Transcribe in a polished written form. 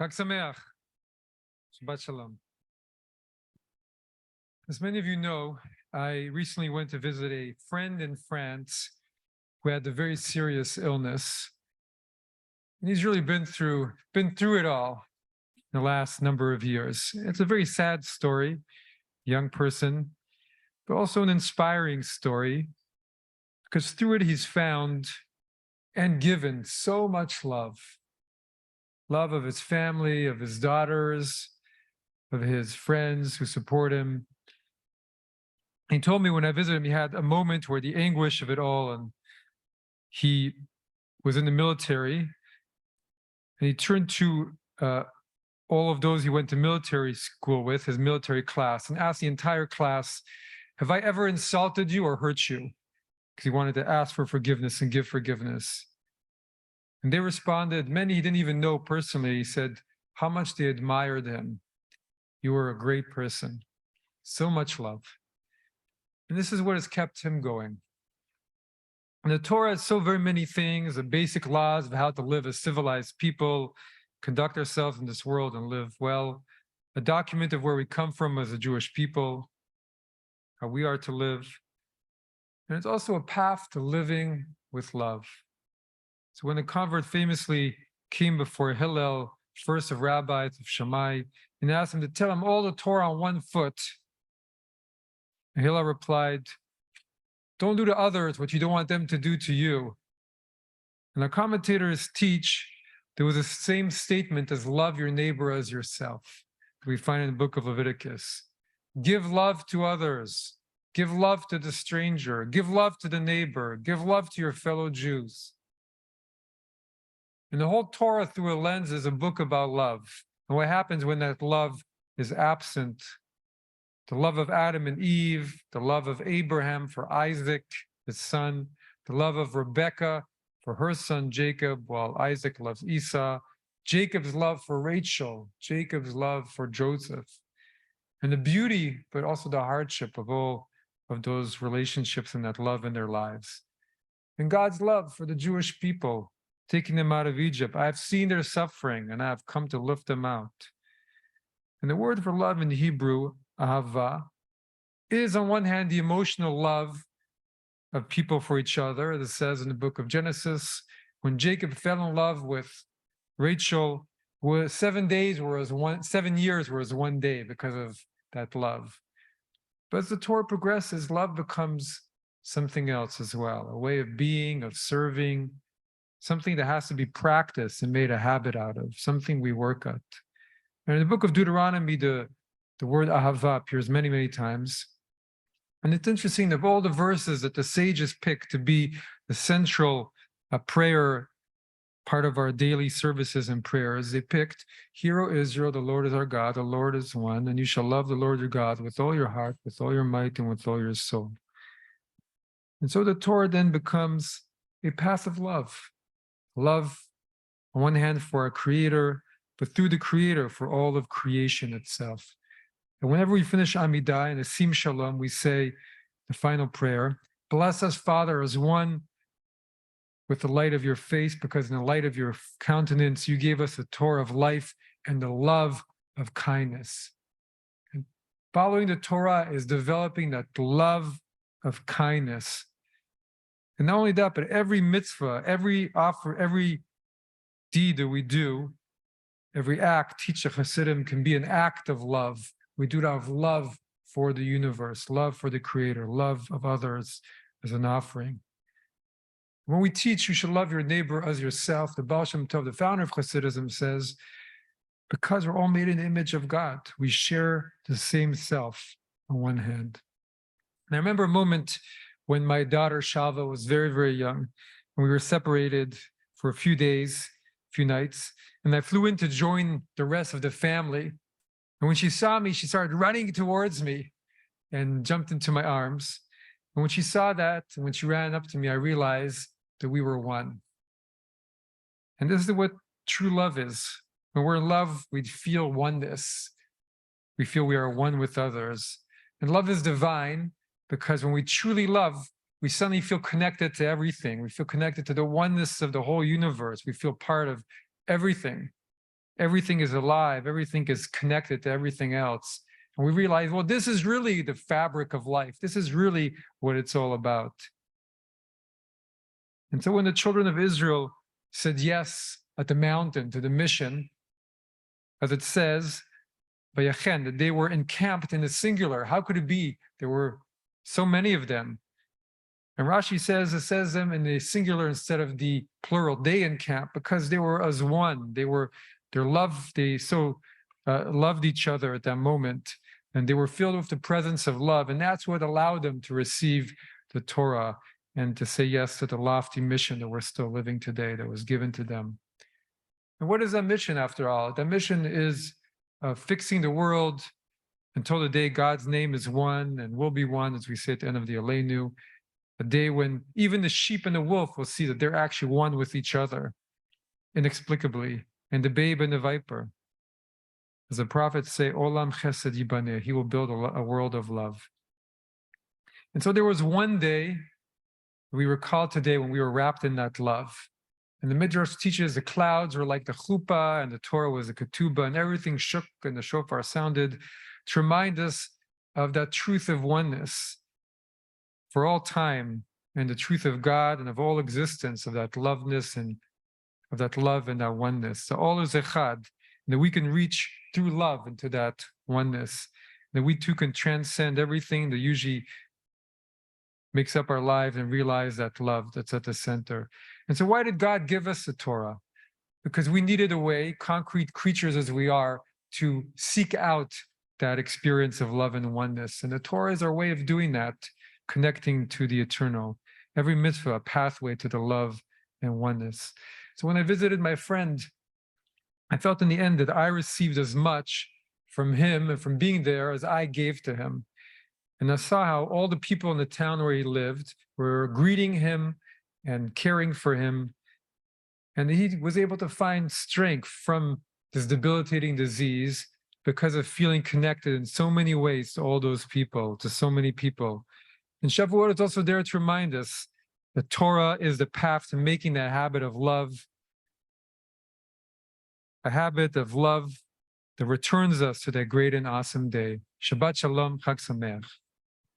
Chag Sameach. Shabbat Shalom. As many of you know, I recently went to visit a friend in France who had a very serious illness. And he's really been through it all in the last number of years. It's a very sad story, young person, but also an inspiring story, because through it he's found and given so much love. Love of his family, of his daughters, of his friends who support him. He told me when I visited him, he had a moment where the anguish of it all, and he was in the military, and he turned to all of those he went to military school with, his military class, and asked the entire class, have I ever insulted you or hurt you? Because he wanted to ask for forgiveness and give forgiveness. And they responded, many he didn't even know personally. He said how much they admired him. You were a great person. So much love. And this is what has kept him going. And the Torah has so very many things, the basic laws of how to live as civilized people, conduct ourselves in this world and live well, a document of where we come from as a Jewish people, how we are to live. And it's also a path to living with love. So when the convert famously came before Hillel, first of rabbis of Shammai, and asked him to tell him all the Torah on one foot, and Hillel replied, don't do to others what you don't want them to do to you. And the commentators teach there was the same statement as love your neighbor as yourself. We find in the book of Leviticus. Give love to others. Give love to the stranger. Give love to the neighbor. Give love to your fellow Jews. And the whole Torah through a lens is a book about love. And what happens when that love is absent? The love of Adam and Eve, the love of Abraham for Isaac, his son, the love of Rebekah for her son Jacob, while Isaac loves Esau, Jacob's love for Rachel, Jacob's love for Joseph, and the beauty, but also the hardship of all of those relationships and that love in their lives. And God's love for the Jewish people, taking them out of Egypt. I have seen their suffering and I have come to lift them out. And the word for love in Hebrew, ahava, is on one hand the emotional love of people for each other, as it says in the book of Genesis, when Jacob fell in love with Rachel, 7 days whereas 7 years whereas 1 day because of that love. But as the Torah progresses, love becomes something else as well, a way of being, of serving, something that has to be practiced and made a habit out of, something we work at. And in the book of Deuteronomy, the word ahava appears many, many times. And it's interesting, of all the verses that the sages pick to be the central prayer part of our daily services and prayers, they picked, Hear, O Israel, the Lord is our God, the Lord is one, and you shall love the Lord your God with all your heart, with all your might, and with all your soul. And so the Torah then becomes a path of love. Love, on one hand, for our Creator, but through the Creator for all of creation itself. And whenever we finish Amidah and Asim Shalom, we say the final prayer, bless us, Father, as one with the light of your face, because in the light of your countenance, you gave us the Torah of life and the love of kindness. And following the Torah is developing that love of kindness. And not only that, but every mitzvah, every offer, every deed that we do, every act, teach a Hasidim, can be an act of love. We do it out of love for the universe, love for the Creator, love of others as an offering. When we teach you should love your neighbor as yourself, the Baal Shem Tov, the founder of Hasidism, says, because we're all made in the image of God, we share the same self on one hand. And I remember a moment when my daughter Shava was very, very young, and we were separated for a few days, a few nights, and I flew in to join the rest of the family. And when she saw me, she started running towards me and jumped into my arms. And when she saw that, and when she ran up to me, I realized that we were one. And this is what true love is. When we're in love, we feel oneness. We feel we are one with others. And love is divine because when we truly love, we suddenly feel connected to everything. We feel connected to the oneness of the whole universe. We feel part of everything. everything is alive, everything is connected to everything else. And we realize, well, this is really the fabric of life. This is really what it's all about. And so when the children of Israel said yes at the mountain to the mission, as it says, Vayachen, that they were encamped in the singular. How could it be? There were so many of them. And Rashi says, it says them in the singular instead of the plural. They encamped because they were as one. They so loved each other at that moment. And they were filled with the presence of love. And that's what allowed them to receive the Torah and to say yes to the lofty mission that we're still living today, that was given to them. And what is that mission after all? That mission is fixing the world until the day God's name is one and will be one, as we say at the end of the Aleinu, a day when even the sheep and the wolf will see that they're actually one with each other, inexplicably, and the babe and the viper. As the prophets say, Olam Chesed Yibaneh, he will build a world of love. And so there was one day, we recall today, when we were wrapped in that love. And the Midrash teaches the clouds were like the chuppah, and the Torah was the ketubah, and everything shook, and the shofar sounded to remind us of that truth of oneness for all time, and the truth of God and of all existence, of that loveness and of that love and that oneness. So all is echad, and that we can reach through love into that oneness, that we too can transcend everything that usually makes up our lives and realize that love that's at the center. And so why did God give us the Torah? Because we needed a way, concrete creatures as we are, to seek out that experience of love and oneness. And the Torah is our way of doing that, connecting to the eternal. Every mitzvah, a pathway to the love and oneness. So when I visited my friend, I felt in the end that I received as much from him and from being there as I gave to him. And I saw how all the people in the town where he lived were greeting him and caring for him. And he was able to find strength from this debilitating disease because of feeling connected in so many ways to all those people, to so many people. And Shavuot is also there to remind us that Torah is the path to making that habit of love, a habit of love that returns us to that great and awesome day. Shabbat Shalom, Chag Sameach.